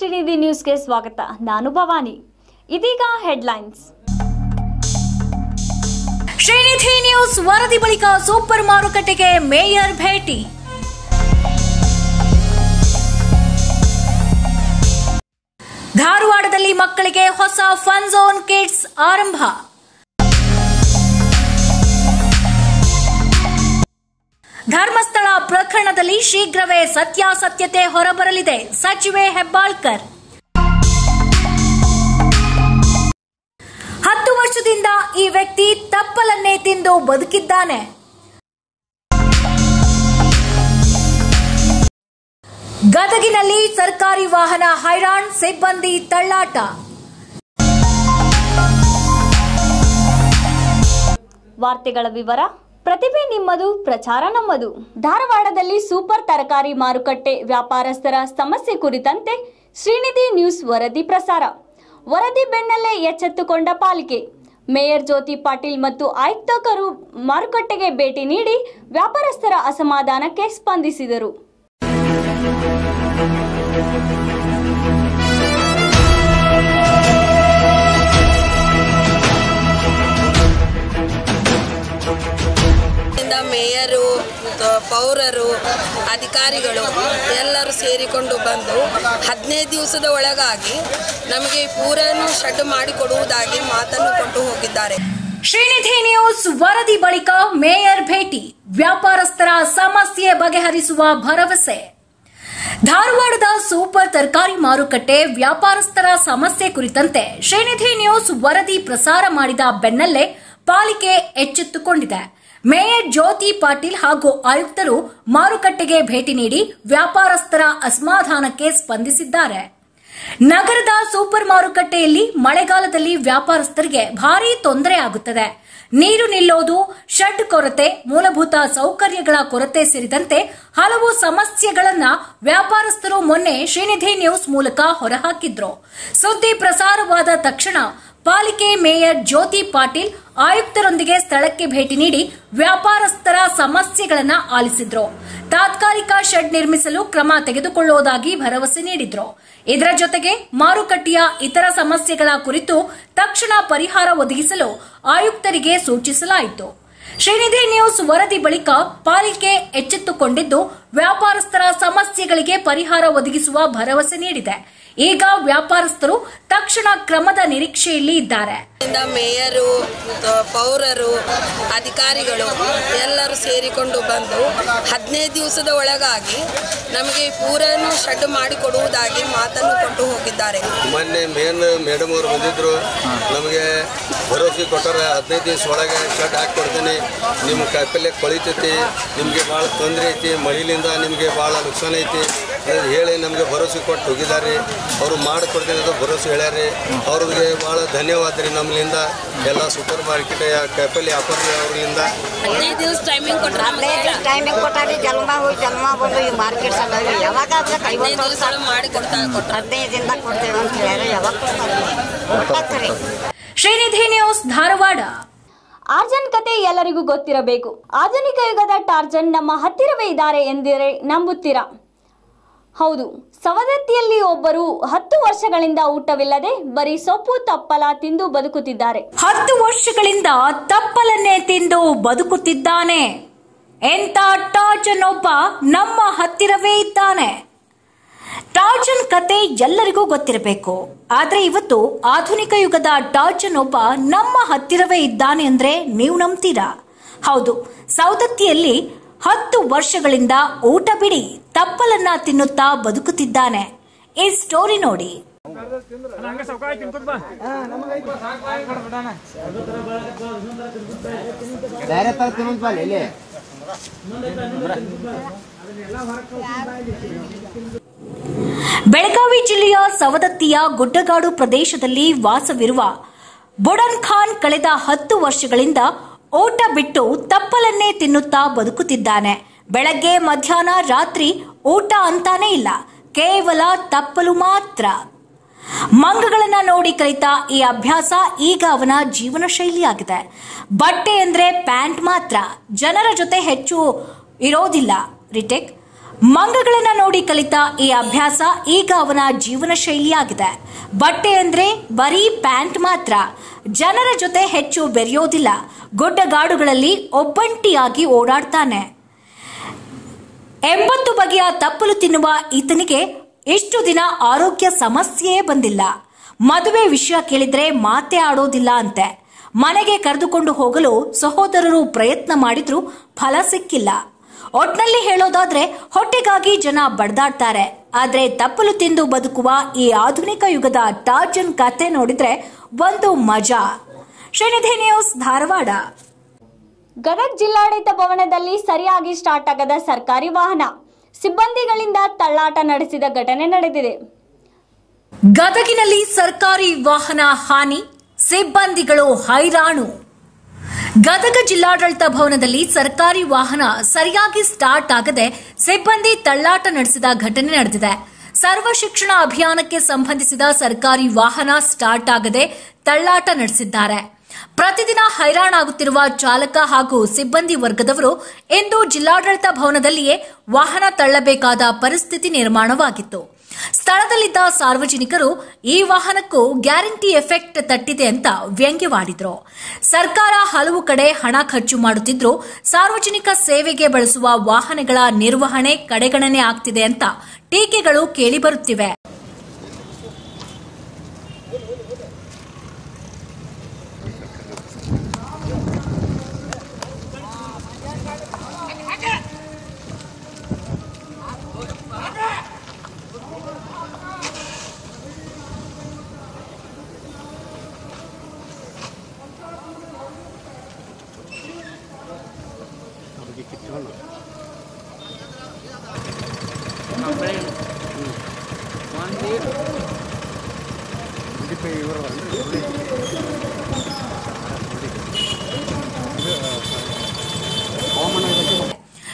ಶ್ರೀನಿಧಿ ನ್ಯೂಸ್ಗೆ ಸ್ವಾಗತ. ನಾನು ಭವಾನಿ. ಇದೀಗ ಹೆಡ್ಲೈನ್ಸ್. ಶ್ರೀನಿಧಿ ನ್ಯೂಸ್ ವರದಿ ಬಳಿಕ ಸೂಪರ್ ಮಾರುಕಟ್ಟೆಗೆ ಮೇಯರ್ ಭೇಟಿ. ಧಾರವಾಡದಲ್ಲಿ ಮಕ್ಕಳಿಗೆ ಹೊಸ ಫನ್ ಝೋನ್ ಕಿಡ್ಸ್ ಆರಂಭ. ಧರ್ಮಸ್ಥಳ ಪ್ರಕರಣದಲ್ಲಿ ಶೀಘ್ರವೇ ಸತ್ಯಾಸತ್ಯತೆ ಹೊರಬರಲಿದೆ, ಸಚಿವೆ ಹೆಬ್ಬಾಳ್ಕರ್. 10 ವರ್ಷದಿಂದ ಈ ವ್ಯಕ್ತಿ ತಪ್ಪಲನ್ನೇ ತಿಂದು ಬದುಕಿದ್ದಾನೆ. ಗದಗಿನಲ್ಲಿ ಸರ್ಕಾರಿ ವಾಹನ ಹೈರಾಣ್, ಸಿಬ್ಬಂದಿ ತಳ್ಳಾಟ. ವಾರ್ತೆಗಳ ವಿವರ. ಪ್ರತಿಭೆ ನಿಮ್ಮದು, ಪ್ರಚಾರ ನಮ್ಮದು. ಧಾರವಾಡದಲ್ಲಿ ಸೂಪರ್ ತರಕಾರಿ ಮಾರುಕಟ್ಟೆ ವ್ಯಾಪಾರಸ್ಥರ ಸಮಸ್ಯೆ ಕುರಿತಂತೆ ಶ್ರೀನಿಧಿ ನ್ಯೂಸ್ ವರದಿ ಪ್ರಸಾರ. ವರದಿ ಬೆನ್ನಲ್ಲೇ ಎಚ್ಚೆತ್ತುಕೊಂಡ ಪಾಲಿಕೆ. ಮೇಯರ್ ಜ್ಯೋತಿ ಪಾಟೀಲ್ ಮತ್ತು ಆಯುಕ್ತರು ಮಾರುಕಟ್ಟೆಗೆ ಭೇಟಿ ನೀಡಿ ವ್ಯಾಪಾರಸ್ಥರ ಅಸಮಾಧಾನಕ್ಕೆ ಸ್ಪಂದಿಸಿದರು. ಮೇಯರು, ಪೌರರು, ಅಧಿಕಾರಿಗಳು ಎಲ್ಲರೂ ಸೇರಿಕೊಂಡು ಬಂದು 15 ದಿವಸದ ಒಳಗಾಗಿ ನಮಗೆ ಪೂರನ್ನು ಶೆಡ್ ಮಾಡಿಕೊಡುವುದಾಗಿ ಮಾತನ್ನು ಕೊಟ್ಟು ಹೋಗಿದ್ದಾರೆ. ಶ್ರೀನಿಧಿ ನ್ಯೂಸ್ ವರದಿ ಬಳಿಕ ಮೇಯರ್ ಭೇಟಿ, ವ್ಯಾಪಾರಸ್ಥರ ಸಮಸ್ಯೆ ಬಗೆಹರಿಸುವ ಭರವಸೆ. ಧಾರವಾಡದ ಸೂಪರ್ ತರಕಾರಿ ಮಾರುಕಟ್ಟೆ ವ್ಯಾಪಾರಸ್ಥರ ಸಮಸ್ಯೆ ಕುರಿತಂತೆ ಶ್ರೀನಿಧಿ ನ್ಯೂಸ್ ವರದಿ ಪ್ರಸಾರ ಮಾಡಿದ ಬೆನ್ನಲ್ಲೇ ಪಾಲಿಕೆ ಎಚ್ಚೆತ್ತುಕೊಂಡಿದೆ. ಮೇಯರ್ ಜ್ಯೋತಿ ಪಾಟೀಲ್ ಹಾಗೂ ಆಯುಕ್ತರು ಮಾರುಕಟ್ಟೆಗೆ ಭೇಟಿ ನೀಡಿ ವ್ಯಾಪಾರಸ್ಥರ ಅಸಮಾಧಾನಕ್ಕೆ ಸ್ಪಂದಿಸಿದ್ದಾರೆ. ನಗರದ ಸೂಪರ್ ಮಾರುಕಟ್ಟೆಯಲ್ಲಿ ಮಳೆಗಾಲದಲ್ಲಿ ವ್ಯಾಪಾರಸ್ಥರಿಗೆ ಭಾರೀ ತೊಂದರೆ ಆಗುತ್ತದೆ. ನೀರು ನಿಲ್ಲೋದು, ಶೆಡ್ ಕೊರತೆ, ಮೂಲಭೂತ ಸೌಕರ್ಯಗಳ ಕೊರತೆ ಸೇರಿದಂತೆ ಹಲವು ಸಮಸ್ಯೆಗಳನ್ನ ವ್ಯಾಪಾರಸ್ಥರು ಮೊನ್ನೆ ಶ್ರೀನಿಧಿ ನ್ಯೂಸ್ ಮೂಲಕ ಹೊರಹಾಕಿದ್ರು. ಸುದ್ದಿ ಪ್ರಸಾರವಾದ ತಕ್ಷಣ ಪಾಲಿಕೆ ಮೇಯರ್ ಜ್ಯೋತಿ ಪಾಟೀಲ್ ಆಯುಕ್ತರೊಂದಿಗೆ ಸ್ಥಳಕ್ಕೆ ಭೇಟಿ ನೀಡಿ ವ್ಯಾಪಾರಸ್ಥರ ಸಮಸ್ಯೆಗಳನ್ನು ಆಲಿಸಿದ್ರು. ತಾತ್ಕಾಲಿಕ ಶೆಡ್ ನಿರ್ಮಿಸಲು ಕ್ರಮ ತೆಗೆದುಕೊಳ್ಳುವುದಾಗಿ ಭರವಸೆ ನೀಡಿದ್ರು. ಇದರ ಜೊತೆಗೆ ಮಾರುಕಟ್ಟೆಯ ಇತರ ಸಮಸ್ಯೆಗಳ ಕುರಿತು ತಕ್ಷಣ ಪರಿಹಾರ ಒದಗಿಸಲು ಆಯುಕ್ತರಿಗೆ ಸೂಚಿಸಲಾಯಿತು. ಶ್ರೀನಿಧಿ ನ್ಯೂಸ್ ವರದಿ ಬಳಿಕ ಪಾಲಿಕೆ ಎಚ್ಚೆತ್ತುಕೊಂಡಿದ್ದು ವ್ಯಾಪಾರಸ್ಥರ ಸಮಸ್ಯೆಗಳಿಗೆ ಪರಿಹಾರ ಒದಗಿಸುವ ಭರವಸೆ ನೀಡಿದೆ. ಈಗ ವ್ಯಾಪಾರಸ್ಥರು ತಕ್ಷಣ ಕ್ರಮದ ನಿರೀಕ್ಷೆಯಲ್ಲಿ ಇದ್ದಾರೆ. ಮೇಯರು, ಪೌರರು, ಅಧಿಕಾರಿಗಳು ಎಲ್ಲರೂ ಸೇರಿಕೊಂಡು ಬಂದು 15 ದಿವಸದ ಒಳಗಾಗಿ ನಮಗೆ ಪೂರನ್ನು ಶೆಡ್ ಮಾಡಿಕೊಡುವುದಾಗಿ ಮಾತನ್ನು ಕೊಟ್ಟು ಹೋಗಿದ್ದಾರೆ. ಮೊನ್ನೆ ಮೇಡಮ್ ಅವರು ಬಂದಿದ್ರು, ನಮಗೆ ಭರವಸೆ ಕೊಟ್ಟರೆ 15 ದಿವಸ ಒಳಗೆ ಶೆಡ್ ಹಾಕಿಕೊಡ್ತೀನಿ, ನಿಮ್ಮ ಕಾಯಿಪಲ್ಯ ಕೊಳಿತೈತಿ, ನಿಮಗೆ ಭಾಳ ತೊಂದರೆ ಐತಿ, ಮಳೆಯಿಂದ ನಿಮಗೆ ಭಾಳ ನುಕ್ಸಾನ ಐತಿ ಹೇಳಿ ನಮಗೆ ಭರವಸೆ ಕೊಟ್ಟು ಹೋಗಿದ್ದಾರೆ. ಅವರು ಮಾಡಿಕೊಡ್ತೀನಿ ಅಂತ ಭರವಸೆ ಹೇಳ್ಯಾರಿ. ಅವ್ರಿಗೆ ಭಾಳ ಧನ್ಯವಾದ ರೀ. ನಮ್ಮಿಂದ ಎಲ್ಲ ಸೂಪರ್ ಮಾರ್ಕೆಟ್ ಕಾಯಿಪಲ್ಯ ವ್ಯಾಪಾರ ಅವರಿಂದ 15 ದಿವಸ ಟೈಮಿಂಗ್ ಕೊಟ್ಟಾರಿ. ಜನ್ಮ ಹೋಗಿ ಜನ್ಮ ಬಂದು ಈ ಮಾರ್ಕೆಟ್ ಸಲುವಾಗಿ ಯಾವಾಗ 15 ದಿವಸ ಮಾಡಿ 15 ದಿನದಾಗ ಕೊಡ್ತೇವೆ ಅಂತ ಹೇಳ್ಯಾರ. ಯಾವಾಗ ಕೊಡ್ತಾರೆ? ಶ್ರೀನಿಧಿ ನ್ಯೂಸ್ ಧಾರವಾಡ. ಆರ್ಜನ್ ಕತೆ ಎಲ್ಲರಿಗೂ ಗೊತ್ತಿರಬೇಕು. ಆಧುನಿಕ ಯುಗದ ಟಾರ್ಜನ್ ನಮ್ಮ ಹತ್ತಿರವೇ ಇದ್ದಾರೆ ಎಂದರೆ ನಂಬುತ್ತೀರಾ? ಹೌದು, ಸವದತ್ತಿಯಲ್ಲಿ ಒಬ್ಬರು 10 ವರ್ಷಗಳಿಂದ ಊಟವಿಲ್ಲದೆ ಬರೀ ಸೊಪ್ಪು ತಪ್ಪಲ ತಿಂದು ಬದುಕುತ್ತಿದ್ದಾರೆ. 10 ವರ್ಷಗಳಿಂದ ತಪ್ಪಲನ್ನೇ ತಿಂದು ಬದುಕುತ್ತಿದ್ದಾನೆ. ಎಂತ ಟಾರ್ಜನ್ ಒಬ್ಬ ನಮ್ಮ ಹತ್ತಿರವೇ ಇದ್ದಾನೆ. ಟಾರ್ಜನ್ ಕತೆ ಎಲ್ಲರಿಗೂ ಗೊತ್ತಿರಬೇಕು. ಆದ್ರೆ ಇವತ್ತು ಆಧುನಿಕ ಯುಗದ ಟಾರ್ಜನ್ ಒಬ್ಬ ನಮ್ಮ ಹತ್ತಿರವೇ ಇದ್ದಾನೆ ಅಂದ್ರೆ ನೀವು ನಂಬ್ತೀರಾ? ಹೌದು, ಸವದತ್ತಿಯಲ್ಲಿ 10 ವರ್ಷಗಳಿಂದ ಊಟ ಬಿಡಿ ತಪ್ಪಲನ್ನ ತಿನ್ನುತ್ತಾ ಬದುಕುತ್ತಿದ್ದಾನೆ. ಈ ಸ್ಟೋರಿ ನೋಡಿ. ಬೆಳಗಾವಿ ಜಿಲ್ಲೆಯ ಸವದತ್ತಿಯ ಗುಡ್ಡಗಾಡು ಪ್ರದೇಶದಲ್ಲಿ ವಾಸವಿರುವ ಬುಡನ್ ಖಾನ್ ಕಳೆದ 10 ವರ್ಷಗಳಿಂದ ಊಟ ಬಿಟ್ಟು ತಪ್ಪಲನ್ನೇ ತಿನ್ನುತ್ತಾ ಬದುಕುತ್ತಿದ್ದಾನೆ. ಬೆಳಗ್ಗೆ, ಮಧ್ಯಾಹ್ನ, ರಾತ್ರಿ ಊಟ ಅಂತಾನೆ ಇಲ್ಲ, ಕೇವಲ ತಪ್ಪಲು ಮಾತ್ರ. ಮಂಗಗಳನ್ನ ನೋಡಿ ಕಲಿತ ಈ ಅಭ್ಯಾಸ ಈಗ ಅವನ ಜೀವನ ಶೈಲಿಯಾಗಿದೆ. ಬಟ್ಟೆ ಅಂದ್ರೆ ಪ್ಯಾಂಟ್ ಮಾತ್ರ, ಜನರ ಜೊತೆ ಹೆಚ್ಚು ಇರೋದಿಲ್ಲ. ರಿಟೇಕ್ ಮಂಗಗಳನ್ನ ನೋಡಿ ಕಲಿತ ಈ ಅಭ್ಯಾಸ ಈಗ ಅವನ ಜೀವನ ಶೈಲಿಯಾಗಿದೆ. ಬಟ್ಟೆ ಅಂದ್ರೆ ಬರೀ ಪ್ಯಾಂಟ್ ಮಾತ್ರ. ಜನರ ಜೊತೆ ಹೆಚ್ಚು ಬೆರೆಯೋದಿಲ್ಲ. ಗುಡ್ಡಗಾಡುಗಳಲ್ಲಿ ಒಬ್ಬಂಟಿಯಾಗಿ ಓಡಾಡ್ತಾನೆ. 80 ಬಗೆಯ ತಪ್ಪಲು ತಿನ್ನುವ ಈತನಿಗೆ ಇಷ್ಟು ದಿನ ಆರೋಗ್ಯ ಸಮಸ್ಯೆಯೇ ಬಂದಿಲ್ಲ. ಮದುವೆ ವಿಷಯ ಕೇಳಿದ್ರೆ ಮಾತೇ ಆಡೋದಿಲ್ಲ ಅಂತೆ. ಮನೆಗೆ ಕರೆದುಕೊಂಡು ಹೋಗಲು ಸಹೋದರರು ಪ್ರಯತ್ನ ಮಾಡಿದ್ರೂ ಫಲ ಸಿಕ್ಕಿಲ್ಲ. ಒಟ್ನಲ್ಲಿ ಹೇಳೋದಾದ್ರೆ ಹೊಟ್ಟೆಗಾಗಿ ಜನ ಬಡ್ದಾಡ್ತಾರೆ. ಆದ್ರೆ ತಪ್ಪಲು ತಿಂದು ಬದುಕುವ ಈ ಆಧುನಿಕ ಯುಗದ ಟಾರ್ಜನ್ ಕಥೆ ನೋಡಿದ್ರೆ ಒಂದು ಮಜಾ. ಶ್ರೀನಿಧಿ ನ್ಯೂಸ್, ಧಾರವಾಡ. ಗದಗ ಜಿಲ್ಲಾಡಳಿತ ಭವನದಲ್ಲಿ ಸರಿಯಾಗಿ ಸ್ಟಾರ್ಟ್ ಆಗದ ಸರ್ಕಾರಿ ವಾಹನ, ಸಿಬ್ಬಂದಿಗಳಿಂದ ತಳ್ಳಾಟ ನಡೆಸಿದ ಘಟನೆ ನಡೆದಿದೆ. ಗದಗಿನಲ್ಲಿ ಸರ್ಕಾರಿ ವಾಹನ ಹಾನಿ, ಸಿಬ್ಬಂದಿಗಳು ಹೈರಾಣು. ಗದಗ ಜಿಲ್ಲಾಡಳಿತ ಭವನದಲ್ಲಿ ಸರ್ಕಾರಿ ವಾಹನ ಸರಿಯಾಗಿ ಸ್ಟಾರ್ಟ್ ಆಗದೆ ಸಿಬ್ಬಂದಿ ತಳ್ಳಾಟ ನಡೆಸಿದ ಘಟನೆ ನಡೆದಿದೆ. ಸರ್ವ ಶಿಕ್ಷಣ ಅಭಿಯಾನಕ್ಕೆ ಸಂಬಂಧಿಸಿದ ಸರ್ಕಾರಿ ವಾಹನ ಸ್ಟಾರ್ಟ್ ಆಗದೆ ತಳ್ಳಾಟ ನಡೆಸಿದ್ದಾರೆ. ಪ್ರತಿದಿನ ಹೈರಾಣಾಗುತ್ತಿರುವ ಚಾಲಕ ಹಾಗೂ ಸಿಬ್ಬಂದಿ ವರ್ಗದವರು ಇಂದು ಜಿಲ್ಲಾಡಳಿತ ಭವನದಲ್ಲಿಯೇ ವಾಹನ ತಳ್ಳಬೇಕಾದ ಪರಿಸ್ಥಿತಿ ನಿರ್ಮಾಣವಾಗಿತ್ತು. ಸ್ಥಳದಲ್ಲಿದ್ದ ಸಾರ್ವಜನಿಕರು ಈ ವಾಹನಕ್ಕೂ ಗ್ಯಾರಂಟಿ ಎಫೆಕ್ಟ್ ತಟ್ಟಿದೆ ಅಂತ ವ್ಯಂಗ್ಯವಾಡಿದ್ರು. ಸರ್ಕಾರ ಹಲವು ಕಡೆ ಹಣ ಖರ್ಚು ಮಾಡುತ್ತಿದ್ರೂ ಸಾರ್ವಜನಿಕ ಸೇವೆಗೆ ಬಳಸುವ ವಾಹನಗಳ ನಿರ್ವಹಣೆ ಕಡೆಗಣನೆ ಆಗ್ತಿದೆ ಅಂತ ಟೀಕೆಗಳು ಕೇಳಿಬರುತ್ತಿವೆ.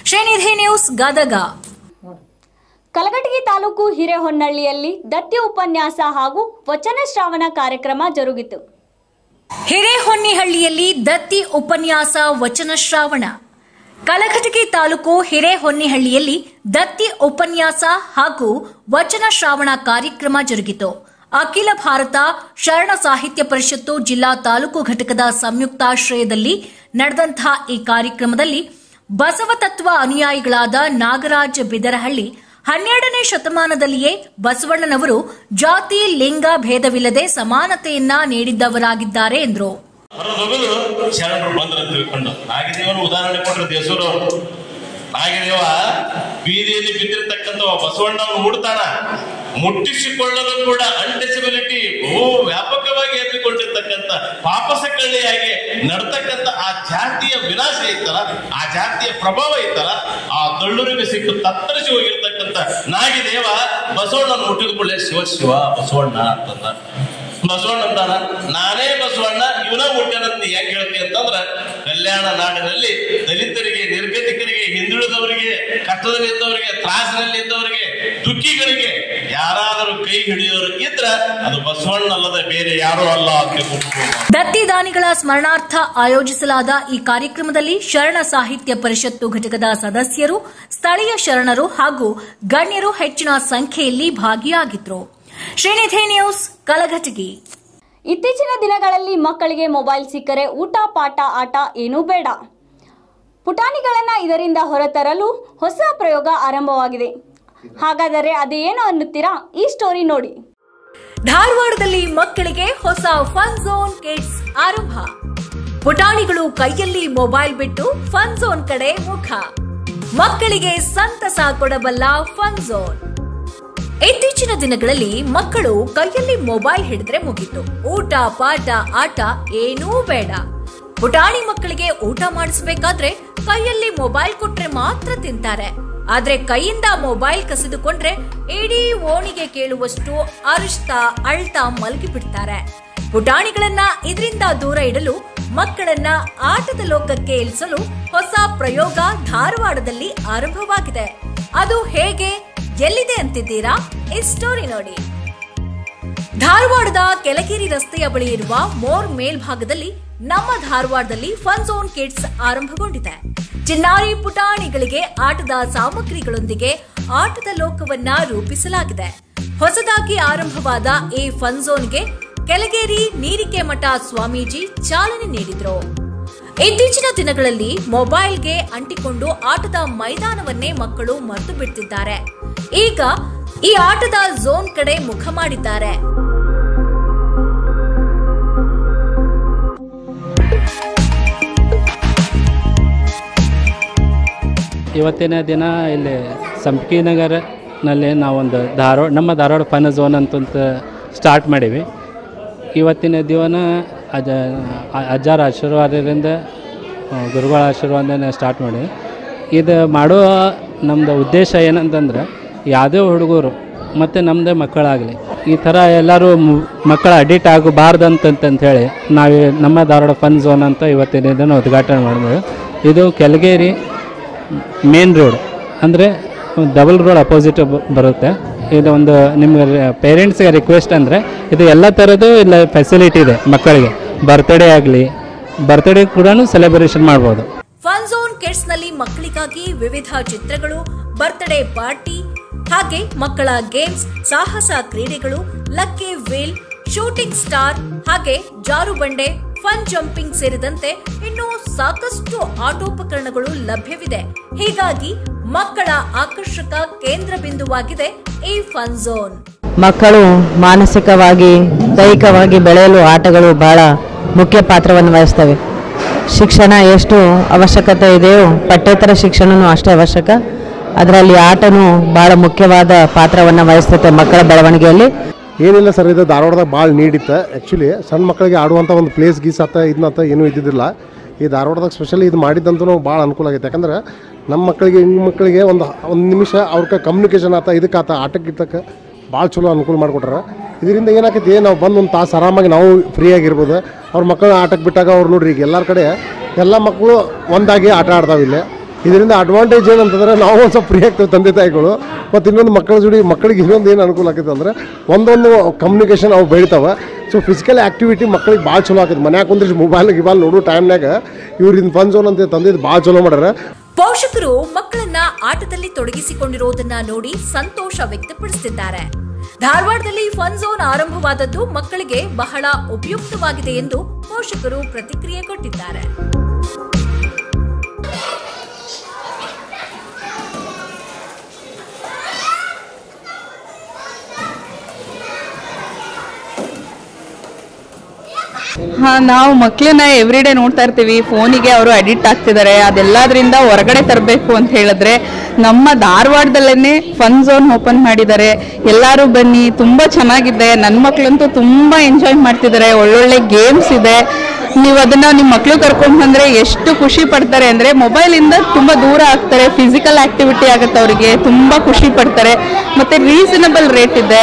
ಶ್ರೀನಿಧಿ ನ್ಯೂಸ್, ಗದಗ. ಕಲಘಟಗಿ ತಾಲೂಕು ಹಿರೇಹೊನ್ನಳ್ಳಿಯಲ್ಲಿ ದತ್ತಿ ಉಪನ್ಯಾಸ ಹಾಗೂ ವಚನ ಶ್ರಾವಣ ಕಾರ್ಯಕ್ರಮ ಜರುಗಿತು. ಹಿರೇಹೊನ್ನಿಹಳ್ಳಿಯಲ್ಲಿ ದತ್ತಿ ಉಪನ್ಯಾಸ ವಚನ ಶ್ರಾವಣ. ಕಲಘಟಗಿ ತಾಲೂಕು ಹಿರೇಹೊನ್ನಿಹಳ್ಳಿಯಲ್ಲಿ ದತ್ತಿ ಉಪನ್ಯಾಸ ಹಾಗೂ ವಚನ ಶ್ರಾವಣ ಕಾರ್ಯಕ್ರಮ ಜರುಗಿತು. ಅಖಿಲ ಭಾರತ ಶರಣ ಸಾಹಿತ್ಯ ಪರಿಷತ್ತು ಜಿಲ್ಲಾ ತಾಲೂಕು ಘಟಕದ ಸಂಯುಕ್ತಾಶ್ರಯದಲ್ಲಿ ನಡೆದಂತಹ ಈ ಕಾರ್ಯಕ್ರಮದಲ್ಲಿ ಬಸವ ತತ್ವ ಅನುಯಾಯಿಗಳಾದ ನಾಗರಾಜ ಬಿದರಹಳ್ಳಿ 12ನೇ ಶತಮಾನದಲ್ಲಿಯೇ ಬಸವಣ್ಣನವರು ಜಾತಿ ಲಿಂಗ ಭೇದವಿಲ್ಲದೆ ಸಮಾನತೆಯನ್ನ ನೀಡಿದ್ದವರಾಗಿದ್ದಾರೆ ಎಂದರು. ಶರಣರು ಬಂದ್ರ ತಿಳ್ಕೊಂಡು ನಾಗದೇವನ ಉದಾಹರಣೆ ಕೊಟ್ಟರು ದೇಸೂರವರು. ನಾಗದೇವ ಬೀದಿಯಲ್ಲಿ ಬಿದ್ದಿರ್ತಕ್ಕಂಥ ಬಸವಣ್ಣವನ್ನು ಮುಡ್ತಾನ, ಮುಟ್ಟಿಸಿಕೊಳ್ಳಲು ಕೂಡ ಅನ್ಟಚಬಿಲಿಟಿ ಬಹು ವ್ಯಾಪಕವಾಗಿ ಎದ್ದುಕೊಂಡಿರ್ತಕ್ಕಂಥ ಪಾಪಸಕಳ್ಳಿಯಾಗಿ ನಡ್ತಕ್ಕಂಥ ಆ ಜಾತಿಯ ವಿನಾಶ ಐತಲ್ಲ, ಆ ಜಾತಿಯ ಪ್ರಭಾವ ಐತಲ್ಲ, ಆ ದಳ್ಳೂರಿಗೆ ಸಿಕ್ಕು ತತ್ತರಿಸಿ ಹೋಗಿರ್ತಕ್ಕಂಥ ನಾಗದೇವ ಬಸವಣ್ಣನ ಮುಟ್ಟಿದ ಕೂಡಲೇ ಶಿವ ಶಿವ ಬಸವಣ್ಣ ಅಂತಂದ. ಬಸವಣ್ಣ ಅಂತಾನ, ನಾನೇ ಬಸವಣ್ಣ, ಇವನ ಮುಟ್ಟ್ಯಾನಂತ ಹೆಂಗ್ ಹೇಳ್ತಿ ಅಂತಂದ್ರ, ಕಲ್ಯಾಣ ನಾಡಿನಲ್ಲಿ ದಲಿತರಿಗೆ, ನಿರ್ಗತಿಕರಿಗೆ, ಹಿಂದುಳಿದವರಿಗೆ, ಕಷ್ಟದಲ್ಲಿದ್ದವರಿಗೆ, ತ್ರಾಸಿನಲ್ಲಿ ಇದ್ದವರಿಗೆ, ದುಃಖಿಗಳಿಗೆ ಯಾರಾದರೂ ಕೈ ಹಿಡಿಯೋರು ಇದ್ರ ಅದು ಬಸವಣ್ಣ ಅಲ್ಲದೆ ಬೇರೆ ಯಾರೂ ಅಲ್ಲ ಅಂತ. ದತ್ತಿ ದಾನಿಗಳ ಸ್ಮರಣಾರ್ಥ ಆಯೋಜಿಸಲಾದ ಈ ಕಾರ್ಯಕ್ರಮದಲ್ಲಿ ಶರಣ ಸಾಹಿತ್ಯ ಪರಿಷತ್ತು ಘಟಕದ ಸದಸ್ಯರು, ಸ್ಥಳೀಯ ಶರಣರು ಹಾಗೂ ಗಣ್ಯರು ಹೆಚ್ಚಿನ ಸಂಖ್ಯೆಯಲ್ಲಿ ಭಾಗಿಯಾಗಿದ್ರು. ಶ್ರೀನಿಧಿ ನ್ಯೂಸ್, ಕಲಘಟಗಿ. ಇತ್ತೀಚಿನ ದಿನಗಳಲ್ಲಿ ಮಕ್ಕಳಿಗೆ ಮೊಬೈಲ್ ಸಿಕ್ಕರೆ ಊಟ ಪಾಠ ಆಟ ಏನೂ ಬೇಡ. ಪುಟಾಣಿಗಳನ್ನ ಇದರಿಂದ ಹೊರತರಲು ಹೊಸ ಪ್ರಯೋಗ ಆರಂಭವಾಗಿದೆ. ಹಾಗಾದರೆ ಅದೇನು ಅನ್ನುತ್ತೀರಾ? ಈ ಸ್ಟೋರಿ ನೋಡಿ. ಧಾರವಾಡದಲ್ಲಿ ಮಕ್ಕಳಿಗೆ ಹೊಸ ಫನ್ ಝೋನ್ ಕಿಡ್ಸ್ ಆರಂಭ. ಪುಟಾಣಿಗಳು ಕೈಯಲ್ಲಿ ಮೊಬೈಲ್ ಬಿಟ್ಟು ಫನ್ ಝೋನ್ ಕಡೆ ಮುಖ. ಮಕ್ಕಳಿಗೆ ಸಂತಸ ಕೊಡಬಲ್ಲ ಫನ್ ಝೋನ್. ಇತ್ತೀಚಿನ ದಿನಗಳಲ್ಲಿ ಮಕ್ಕಳು ಕೈಯಲ್ಲಿ ಮೊಬೈಲ್ ಹಿಡಿದ್ರೆ ಮುಗಿತು. ಊಟ ಪಾಠ ಆಟ ಏನೂ ಬೇಡ. ಪುಟಾಣಿ ಮಕ್ಕಳಿಗೆ ಊಟ ಮಾಡಿಸಬೇಕಾದ್ರೆ ಕೈಯಲ್ಲಿ ಮೊಬೈಲ್ ಕೊಟ್ರೆ ಮಾತ್ರ ತಿಂತಾರೆ. ಆದ್ರೆ ಕೈಯಿಂದ ಮೊಬೈಲ್ ಕಸಿದುಕೊಂಡ್ರೆ ಇಡೀ ಓಣಿಗೆ ಕೇಳುವಷ್ಟು ಅರಿಸ್ತಾ ಅಳ್ತಾ ಮಲಗಿ ಬಿಡ್ತಾರೆ. ಪುಟಾಣಿಗಳನ್ನ ಇದರಿಂದ ದೂರ ಇಡಲು ಮಕ್ಕಳನ್ನ ಆಟದ ಲೋಕಕ್ಕೆ ಇಳಿಸಲು ಹೊಸ ಪ್ರಯೋಗ ಧಾರವಾಡದಲ್ಲಿ ಆರಂಭವಾಗಿದೆ. ಅದು ಹೇಗೆ, ಎಲ್ಲಿದೆ ಅಂತಿದ್ದೀರಾ? ಈ ಸ್ಟೋರಿ ನೋಡಿ. ಧಾರವಾಡದ ಕೆಳಗೇರಿ ರಸ್ತೆಯ ಬಳಿ ಇರುವ ಮೋರ್ ಮೇಲ್ಭಾಗದಲ್ಲಿ ನಮ್ಮ ಧಾರವಾಡದಲ್ಲಿ ಫನ್ ಝೋನ್ ಕಿಡ್ಸ್ ಆರಂಭಗೊಂಡಿದೆ. ಚಿನ್ನಾರಿ ಪುಟಾಣಿಗಳಿಗೆ ಆಟದ ಸಾಮಗ್ರಿಗಳೊಂದಿಗೆ ಆಟದ ಲೋಕವನ್ನ ರೂಪಿಸಲಾಗಿದೆ. ಹೊಸದಾಗಿ ಆರಂಭವಾದ ಈ ಫನ್ ಝೋನ್ಗೆ ಕೆಳಗೇರಿ ನೀರಿಕೆ ಮಠ ಸ್ವಾಮೀಜಿ ಚಾಲನೆ ನೀಡಿದ್ರು. ಇತ್ತೀಚಿನ ದಿನಗಳಲ್ಲಿ ಮೊಬೈಲ್ಗೆ ಅಂಟಿಕೊಂಡು ಆಟದ ಮೈದಾನವನ್ನೇ ಮಕ್ಕಳು ಮರೆತು ಬಿಡ್ತಿದ್ದಾರೆ. ಈಗ ಈ ಆಟದ ಝೋನ್ ಕಡೆ ಮುಖ ಮಾಡಿದ್ದಾರೆ. ಇವತ್ತಿನ ದಿನ ಇಲ್ಲಿ ಸಂಪಕಿ ನಗರನಲ್ಲಿ ನಾವೊಂದು ನಮ್ಮ ಧಾರವಾಡ ಫನ್ ಝೋನ್ ಅಂತ ಸ್ಟಾರ್ಟ್ ಮಾಡೀವಿ. ಇವತ್ತಿನ ದಿನ ಅಜ್ಜಾರ ಆಶೀರ್ವಾದದಿಂದ ಗುರುಗಳ ಆಶೀರ್ವಾದದಿಂದ ಸ್ಟಾರ್ಟ್ ಮಾಡಿ ಇದು ಮಾಡೋ ನಮ್ಮದು ಉದ್ದೇಶ ಏನಂತಂದ್ರೆ ಯಾವುದೇ ಹುಡುಗರು ಮತ್ತು ನಮ್ಮದೇ ಮಕ್ಕಳಾಗಲಿ ಈ ಥರ ಎಲ್ಲರೂ ಮಕ್ಕಳ ಅಡಿಕ್ಟ್ ಆಗಬಾರ್ದಂತ ಹೇಳಿ ನಾವು ನಮ್ಮ ಧಾರವಾಡ ಫನ್ ಝೋನ್ ಅಂತ ಇವತ್ತಿನ ದಿನ ಉದ್ಘಾಟನೆ ಮಾಡಿದ್ವಿ. ಇದು ಕೆಳಗೇರಿ ಮೇನ್ ರೋಡ್ ಅಂದರೆ ಡಬಲ್ ರೋಡ್ ಅಪೋಸಿಟ್ ಬರುತ್ತೆ. ಇದು ಒಂದು ನಿಮ್ಗೆ ಪೇರೆಂಟ್ಸ್ಗೆ ರಿಕ್ವೆಸ್ಟ್ ಅಂದರೆ ಇದು ಎಲ್ಲ ಥರದ್ದು ಇಲ್ಲ ಫೆಸಿಲಿಟಿ ಇದೆ. ಮಕ್ಕಳಿಗೆ ಬರ್ತ್ಡೇ ಆಗಲಿ ಬರ್ತ್ಡೇ ಕೂಡ ಸೆಲೆಬ್ರೇಷನ್ ಮಾಡ್ಬೋದು. ಫನ್ ಝೋನ್ ಕಿಡ್ಸ್ ನಲ್ಲಿ ಮಕ್ಕಳಿಗಾಗಿ ವಿವಿಧ ಚಿತ್ರಗಳು, ಬರ್ತ್ಡೇ ಪಾರ್ಟಿ, ಹಾಗೆ ಮಕ್ಕಳ ಗೇಮ್ಸ್, ಸಾಹಸ ಕ್ರೀಡೆಗಳು, ಲಕ್ಕಿ ವೀಲ್, ಶೂಟಿಂಗ್ ಸ್ಟಾರ್, ಹಾಗೆ ಜಾರುಬಂಡೆ, ಫನ್ ಜಂಪಿಂಗ್ ಸೇರಿದಂತೆ ಇನ್ನೂ ಸಾಕಷ್ಟು ಆಟೋಪಕರಣಗಳು ಲಭ್ಯವಿದೆ. ಹೀಗಾಗಿ ಮಕ್ಕಳ ಆಕರ್ಷಕ ಕೇಂದ್ರ ಬಿಂದುವಾಗಿದೆ ಈ ಫನ್ ಝೋನ್. ಮಕ್ಕಳು ಮಾನಸಿಕವಾಗಿ ದೈಹಿಕವಾಗಿ ಬೆಳೆಯಲು ಆಟಗಳು ಬಹಳ ಮುಖ್ಯ ಪಾತ್ರವನ್ನು ವಹಿಸ್ತವೆ. ಶಿಕ್ಷಣ ಎಷ್ಟು ಅವಶ್ಯಕತೆ ಇದೆಯೋ ಪಠ್ಯೇತರ ಶಿಕ್ಷಣವೂ ಅಷ್ಟೇ ಅವಶ್ಯಕ. ಅದರಲ್ಲಿ ಆಟನೂ ಭಾಳ ಮುಖ್ಯವಾದ ಪಾತ್ರವನ್ನು ವಹಿಸ್ತೈತೆ ಮಕ್ಕಳ ಬೆಳವಣಿಗೆಯಲ್ಲಿ. ಏನಿಲ್ಲ ಸರ್, ಇದು ಧಾರವಾಡದಾಗ ಭಾಳ ನೀಡಿತ್ತು. ಆ್ಯಕ್ಚುಲಿ ಸಣ್ಣ ಮಕ್ಕಳಿಗೆ ಆಡುವಂಥ ಒಂದು ಪ್ಲೇಸ್ ಗೀಸ್ ಇದನ್ನತ್ತ ಏನೂ ಇದ್ದಿದ್ದಿಲ್ಲ. ಈ ಧಾರವಾಡದಾಗ ಸ್ಪೆಷಲಿ ಇದು ಮಾಡಿದ್ದಂತೂ ಭಾಳ ಅನುಕೂಲ ಆಗೈತೆ. ಯಾಕಂದ್ರೆ ನಮ್ಮ ಮಕ್ಕಳಿಗೆ ಹೆಣ್ಮಕ್ಳಿಗೆ ಒಂದು ನಿಮಿಷ ಅವ್ರಿಗೆ ಕಮ್ಯುನಿಕೇಷನ್ ಆಟಕ್ಕೆ ಆಟಕ್ಕೆ ಭಾಳ ಚಲೋ ಅನುಕೂಲ ಮಾಡಿಕೊಟ್ರೆ. ಇದರಿಂದ ಏನಾಕೈತಿ, ನಾವು ಬಂದು ಒಂದು ತಾಸು ಆರಾಮಾಗಿ ನಾವು ಫ್ರೀಯಾಗಿರ್ಬೋದು. ಅವ್ರ ಮಕ್ಕಳು ಆಟಕ್ಕೆ ಬಿಟ್ಟಾಗ ಅವ್ರು ನೋಡ್ರಿ ಈಗ ಎಲ್ಲರ ಕಡೆ ಎಲ್ಲ ಮಕ್ಕಳು ಒಂದಾಗಿ ಆಟ ಆಡ್ತಾವೆ ಇಲ್ಲಿ. ಇದರಿಂದ ಅಡ್ವಾಂಟೇಜ್ ಏನಂತಂದರೆ ನಾವು ಒಂದು ಸ್ವಲ್ಪ ಫ್ರೀ ಆಗ್ತೇವೆ ತಂದೆ ತಾಯಿಗಳು. ಮತ್ತು ಇನ್ನೊಂದು ಮಕ್ಕಳ ಜೋಡಿ ಮಕ್ಕಳಿಗೆ ಇನ್ನೊಂದು ಏನು ಅನುಕೂಲ ಆಕೈತೆ ಅಂದರೆ ಒಂದೊಂದು ಕಮ್ಯುನಿಕೇಷನ್ ಅವು ಬೆಳಿತಾವೆ. ಸೊ ಫಿಸಿಕಲ್ ಆ್ಯಕ್ಟಿವಿಟಿ ಮಕ್ಕಳಿಗೆ ಭಾಳ ಚಲೋ ಆಕೈತೆ. ಮನ್ಯಾಗ ಕುಂದ್ರಿಸಿ ಮೊಬೈಲ್ ನೋಡೋ ಟೈಮ್ನಾಗ ಇವ್ರಿಂದ ಫನ್ ಝೋನ್ ಅಂತ ತಂದಿದ್ದು ಭಾಳ ಚಲೋ ಮಾಡ್ಯಾರ. ಪೋಷಕರು ಮಕ್ಕಳನ್ನ ಆಟದಲ್ಲಿ ತೊಡಗಿಸಿಕೊಂಡಿರುವುದನ್ನ ನೋಡಿ ಸಂತೋಷ ವ್ಯಕ್ತಪಡಿಸುತ್ತಿದ್ದಾರೆ. ಧಾರವಾಡದಲ್ಲಿ ಫನ್ ಝೋನ್ ಆರಂಭವಾದದ್ದು ಮಕ್ಕಳಿಗೆ ಬಹಳ ಉಪಯುಕ್ತವಾಗಿದೆ ಎಂದು ಪೋಷಕರು ಪ್ರತಿಕ್ರಿಯೆ ಕೊಟ್ಟಿದ್ದಾರೆ. ನಾವು ಮಕ್ಕಳನ್ನ ಎವ್ರಿಡೇ ನೋಡ್ತಾ ಇರ್ತೀವಿ. ಫೋನಿಗೆ ಅವರು ಅಡಿಕ್ಟ್ ಆಗ್ತಿದ್ದಾರೆ. ಅದೆಲ್ಲದರಿಂದ ಹೊರಗಡೆ ತರಬೇಕು ಅಂತ ಹೇಳಿದ್ರೆ ನಮ್ಮ ಧಾರವಾಡದಲ್ಲೇ ಫನ್ ಝೋನ್ ಓಪನ್ ಮಾಡಿದ್ದಾರೆ. ಎಲ್ಲರೂ ಬನ್ನಿ, ತುಂಬ ಚೆನ್ನಾಗಿದೆ. ನನ್ನ ಮಕ್ಕಳಂತೂ ತುಂಬ ಎಂಜಾಯ್ ಮಾಡ್ತಿದ್ದಾರೆ. ಒಳ್ಳೊಳ್ಳೆ ಗೇಮ್ಸ್ ಇದೆ. ನೀವು ಅದನ್ನು ನಿಮ್ಮ ಮಕ್ಕಳು ಕರ್ಕೊಂಡು ಬಂದರೆ ಎಷ್ಟು ಖುಷಿ ಪಡ್ತಾರೆ ಅಂದರೆ ಮೊಬೈಲಿಂದ ತುಂಬ ದೂರ ಆಗ್ತಾರೆ. ಫಿಸಿಕಲ್ ಆ್ಯಕ್ಟಿವಿಟಿ ಆಗುತ್ತೆ ಅವರಿಗೆ, ತುಂಬ ಖುಷಿ ಪಡ್ತಾರೆ. ಮತ್ತು ರೀಸನಬಲ್ ರೇಟ್ ಇದೆ.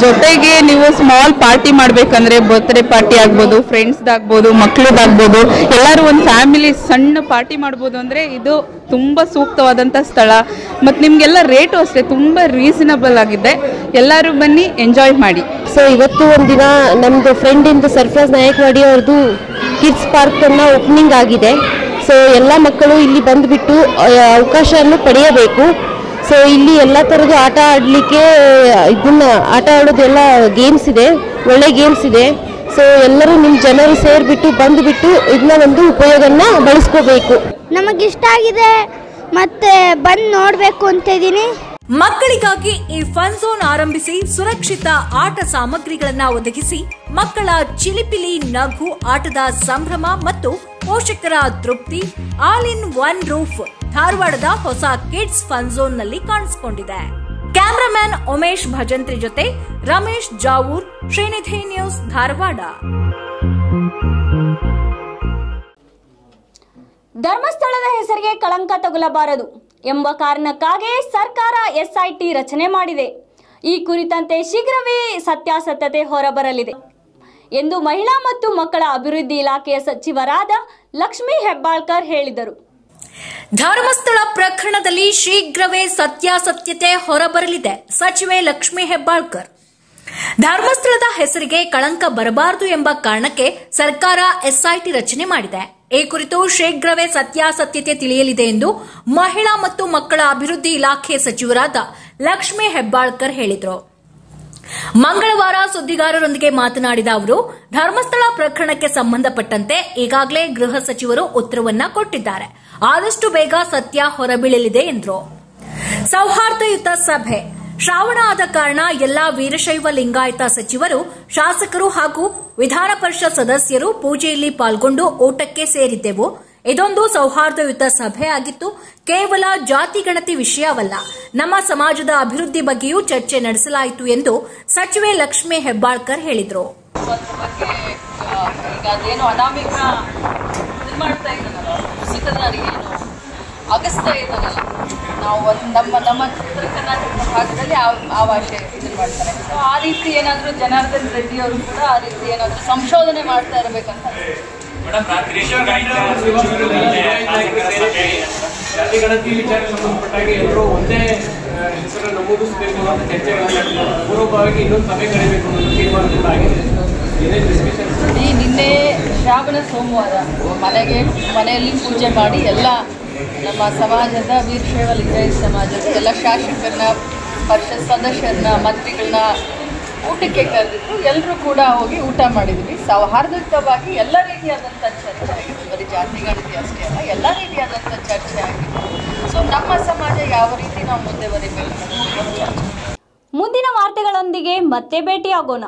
ಜೊತೆಗೆ ನೀವು ಸ್ಮಾಲ್ ಪಾರ್ಟಿ ಮಾಡಬೇಕಂದ್ರೆ ಬರ್ತ್ಡೇ ಪಾರ್ಟಿ ಆಗ್ಬೋದು, ಫ್ರೆಂಡ್ಸ್ದಾಗ್ಬೋದು, ಮಕ್ಕಳದಾಗ್ಬೋದು, ಎಲ್ಲರೂ ಒಂದು ಫ್ಯಾಮಿಲಿ ಸಣ್ಣ ಪಾರ್ಟಿ ಮಾಡ್ಬೋದು ಅಂದರೆ ಇದು ತುಂಬ ಸೂಕ್ತವಾದಂಥ ಸ್ಥಳ. ಮತ್ತು ನಿಮಗೆಲ್ಲ ರೇಟು ಅಷ್ಟೇ ತುಂಬ ರೀಸನಬಲ್ ಆಗಿದೆ. ಎಲ್ಲರೂ ಬನ್ನಿ, ಎಂಜಾಯ್ ಮಾಡಿ. ಸೊ ಇವತ್ತು ಒಂದಿನ ನಮ್ಮದು ಫ್ರೆಂಡಿಂದು ಸರ್ಫರಾಜ್ ನಾಯಕ್ವಾಡಿ ಅವ್ರದ್ದು ಕಿಡ್ಸ್ ಪಾರ್ಕನ್ನು ಓಪನಿಂಗ್ ಆಗಿದೆ. ಸೊ ಎಲ್ಲ ಮಕ್ಕಳು ಇಲ್ಲಿ ಬಂದುಬಿಟ್ಟು ಅವಕಾಶವನ್ನು ಪಡೆಯಬೇಕು. ಸೊ ಇಲ್ಲಿ ಎಲ್ಲ ಥರದ್ದು ಆಟ ಆಡಲಿಕ್ಕೆ ಆಟ ಆಡೋದೆಲ್ಲ ಗೇಮ್ಸ್ ಇದೆ, ಒಳ್ಳೆ ಗೇಮ್ಸ್ ಇದೆ. ಸೊ ಎಲ್ಲರೂ ನಿಮ್ಮ ಜನರು ಸೇರಿಬಿಟ್ಟು ಬಂದುಬಿಟ್ಟು ಇದನ್ನ ಒಂದು ಉಪಯೋಗನ ಬಳಸ್ಕೋಬೇಕು. ನಮಗಿಷ್ಟ ಆಗಿದೆ ಮತ್ತೆ ಬಂದು ನೋಡಬೇಕು ಅಂತ ಇದ್ದೀನಿ. ಮಕ್ಕಳಿಗಾಗಿ ಈ ಫನ್ ಝೋನ್ ಆರಂಭಿಸಿ ಸುರಕ್ಷಿತ ಆಟ ಸಾಮಗ್ರಿಗಳನ್ನ ಒದಗಿಸಿ ಮಕ್ಕಳ ಚಿಲಿಪಿಲಿ ನಗು, ಆಟದ ಸಂಭ್ರಮ ಮತ್ತು ಪೋಷಕರ ತೃಪ್ತಿ ಆಲ್ ಇನ್ ಒನ್ ರೂಫ್ ಧಾರವಾಡದ ಹೊಸ ಕಿಡ್ಸ್ ಫನ್ ಝೋನ್ ನಲ್ಲಿ ಕಾಣಿಸಿಕೊಂಡಿದೆ. ಕ್ಯಾಮರಾಮ್ಯಾನ್ ಉಮೇಶ್ ಭಜಂತ್ರಿ ಜೊತೆ ರಮೇಶ್ ಜಾವೂರ್, ಶ್ರೀನಿಧಿ ನ್ಯೂಸ್, ಧಾರವಾಡ. ಧರ್ಮಸ್ಥಳದ ಹೆಸರಿಗೆ ಕಳಂಕ ತಗುಲಬಾರದು ಎಂಬ ಕಾರಣಕ್ಕಾಗಿ ಸರ್ಕಾರ ಎಸ್ಐಟಿ ರಚನೆ ಮಾಡಿದೆ. ಈ ಕುರಿತಂತೆ ಶೀಘ್ರವೇ ಸತ್ಯಾಸತ್ಯತೆ ಹೊರಬರಲಿದೆ ಎಂದು ಮಹಿಳಾ ಮತ್ತು ಮಕ್ಕಳ ಅಭಿವೃದ್ಧಿ ಇಲಾಖೆಯ ಸಚಿವರಾದ ಲಕ್ಷ್ಮೀ ಹೆಬ್ಬಾಳ್ಕರ್ ಹೇಳಿದರು. ಧರ್ಮಸ್ಥಳ ಪ್ರಕರಣದಲ್ಲಿ ಶೀಘ್ರವೇ ಸತ್ಯಾಸತ್ಯತೆ ಹೊರಬರಲಿದೆ. ಸಚಿವೆ ಲಕ್ಷ್ಮೀ ಹೆಬ್ಬಾಳ್ಕರ್ ಧರ್ಮಸ್ಥಳದ ಹೆಸರಿಗೆ ಕಳಂಕ ಬರಬಾರದು ಎಂಬ ಕಾರಣಕ್ಕೆ ಸರ್ಕಾರ ಎಸ್ಐಟಿ ರಚನೆ ಮಾಡಿದೆ. ಈ ಕುರಿತು ಶೀಘ್ರವೇ ಸತ್ಯಾಸತ್ಯತೆ ತಿಳಿಯಲಿದೆ ಎಂದು ಮಹಿಳಾ ಮತ್ತು ಮಕ್ಕಳ ಅಭಿವೃದ್ಧಿ ಇಲಾಖೆ ಸಚಿವರಾದ ಲಕ್ಷ್ಮೀ ಹೆಬ್ಬಾಳ್ಕರ್ ಹೇಳಿದರು. ಮಂಗಳವಾರ ಸುದ್ದಿಗಾರರೊಂದಿಗೆ ಮಾತನಾಡಿದ ಅವರು, ಧರ್ಮಸ್ಥಳ ಪ್ರಕರಣಕ್ಕೆ ಸಂಬಂಧಪಟ್ಟಂತೆ ಈಗಾಗಲೇ ಗೃಹ ಸಚಿವರು ಉತ್ತರವನ್ನ ಕೊಟ್ಟಿದ್ದಾರೆ. ಆದಷ್ಟು ಬೇಗ ಸತ್ಯ ಹೊರಬೀಳಲಿದೆ ಎಂದರು. ಸೌಹಾರ್ದಯುತ ಸಭೆ. ಶ್ರಾವಣ ಆದ ಕಾರಣ ಎಲ್ಲಾ ವೀರಶೈವ ಲಿಂಗಾಯತ ಸಚಿವರು, ಶಾಸಕರು ಹಾಗೂ ವಿಧಾನ ಪರಿಷತ್ ಸದಸ್ಯರು ಪೂಜೆಯಲ್ಲಿ ಪಾಲ್ಗೊಂಡು ಊಟಕ್ಕೆ ಸೇರಿದ್ದೆವು. ಇದೊಂದು ಸೌಹಾರ್ದಯುತ ಸಭೆ ಆಗಿತ್ತು. ಕೇವಲ ಜಾತಿ ಗಣತಿ ವಿಷಯವಲ್ಲ, ನಮ್ಮ ಸಮಾಜದ ಅಭಿವೃದ್ಧಿ ಬಗ್ಗೆಯೂ ಚರ್ಚೆ ನಡೆಸಲಾಯಿತು ಎಂದು ಸಚಿವೆ ಲಕ್ಷ್ಮೀ ಹೆಬ್ಬಾಳ್ಕರ್ ಹೇಳಿದರು. ಅಗಸ್ತ್ಯ ಇದ್ದಾನಲ್ಲ, ನಾವು ನಮ್ಮ ಉತ್ತರ ಕರ್ನಾಟಕ ಭಾಗದಲ್ಲಿ ಆ ಭಾಷೆ ಇದನ್ನು ಮಾಡ್ತಾರೆ. ಸೊ ಆ ರೀತಿ ಏನಾದರೂ ಜನಾರ್ದನ್ ರೆಡ್ಡಿ ಅವರು ಕೂಡ ಆ ರೀತಿ ಏನಾದರೂ ಸಂಶೋಧನೆ ಮಾಡ್ತಾ ಇರಬೇಕಂತ. ಜಾತಿ ಗಣತಿ ವಿಚಾರಕ್ಕೆ ಸಂಬಂಧಪಟ್ಟಾಗಿ ಎಲ್ಲರೂ ಒಂದೇ ಹೆಸರು ನಮೂದಿಸಬೇಕು ಅಂತ ಚರ್ಚೆಗಳನ್ನು ಪೂರ್ವಭಾವಿಯಾಗಿ ಇನ್ನೊಂದು ಸಭೆ ಕರೆಯಬೇಕು ಅನ್ನೋ ತೀರ್ಮಾನ ಕೂಡ ಆಗಿದೆ. ನಿನ್ನೆ ಶ್ರಾವಣ ಸೋಮವಾರ ಮನೆಯಲ್ಲಿ ಪೂಜೆ ಮಾಡಿ ಎಲ್ಲ ನಮ್ಮ ಸಮಾಜದ ವೀರಶೈವ ಲಿಂಗಾಯತ ಸಮಾಜದ ಎಲ್ಲ ಶಾಸಕರನ್ನ, ಪರಿಷತ್ ಸದಸ್ಯರನ್ನ, ಮಂತ್ರಿಗಳನ್ನ ಊಟಕ್ಕೆ ಕರೆದಿದ್ರು. ಎಲ್ಲರೂ ಕೂಡ ಹೋಗಿ ಊಟ ಮಾಡಿದ್ವಿ. ಸೌಹಾರ್ದಯುತವಾಗಿ ಎಲ್ಲ ರೀತಿಯಾದಂಥ ಚರ್ಚೆ ಆಗಿದೆ. ಬರೀ ಜಾತಿ ಗಣತಿ ಅಷ್ಟೇ ಅಲ್ಲ, ಎಲ್ಲ ರೀತಿಯಾದಂಥ ಚರ್ಚೆ ಆಗಿದೆ. ಸೊ ನಮ್ಮ ಸಮಾಜ ಯಾವ ರೀತಿ ನಾವು ಮುಂದೆ ಬರೀಬೇಕು. ಮುಂದಿನ ವಾರ್ತೆಗಳೊಂದಿಗೆ ಮತ್ತೆ ಭೇಟಿಯಾಗೋಣ.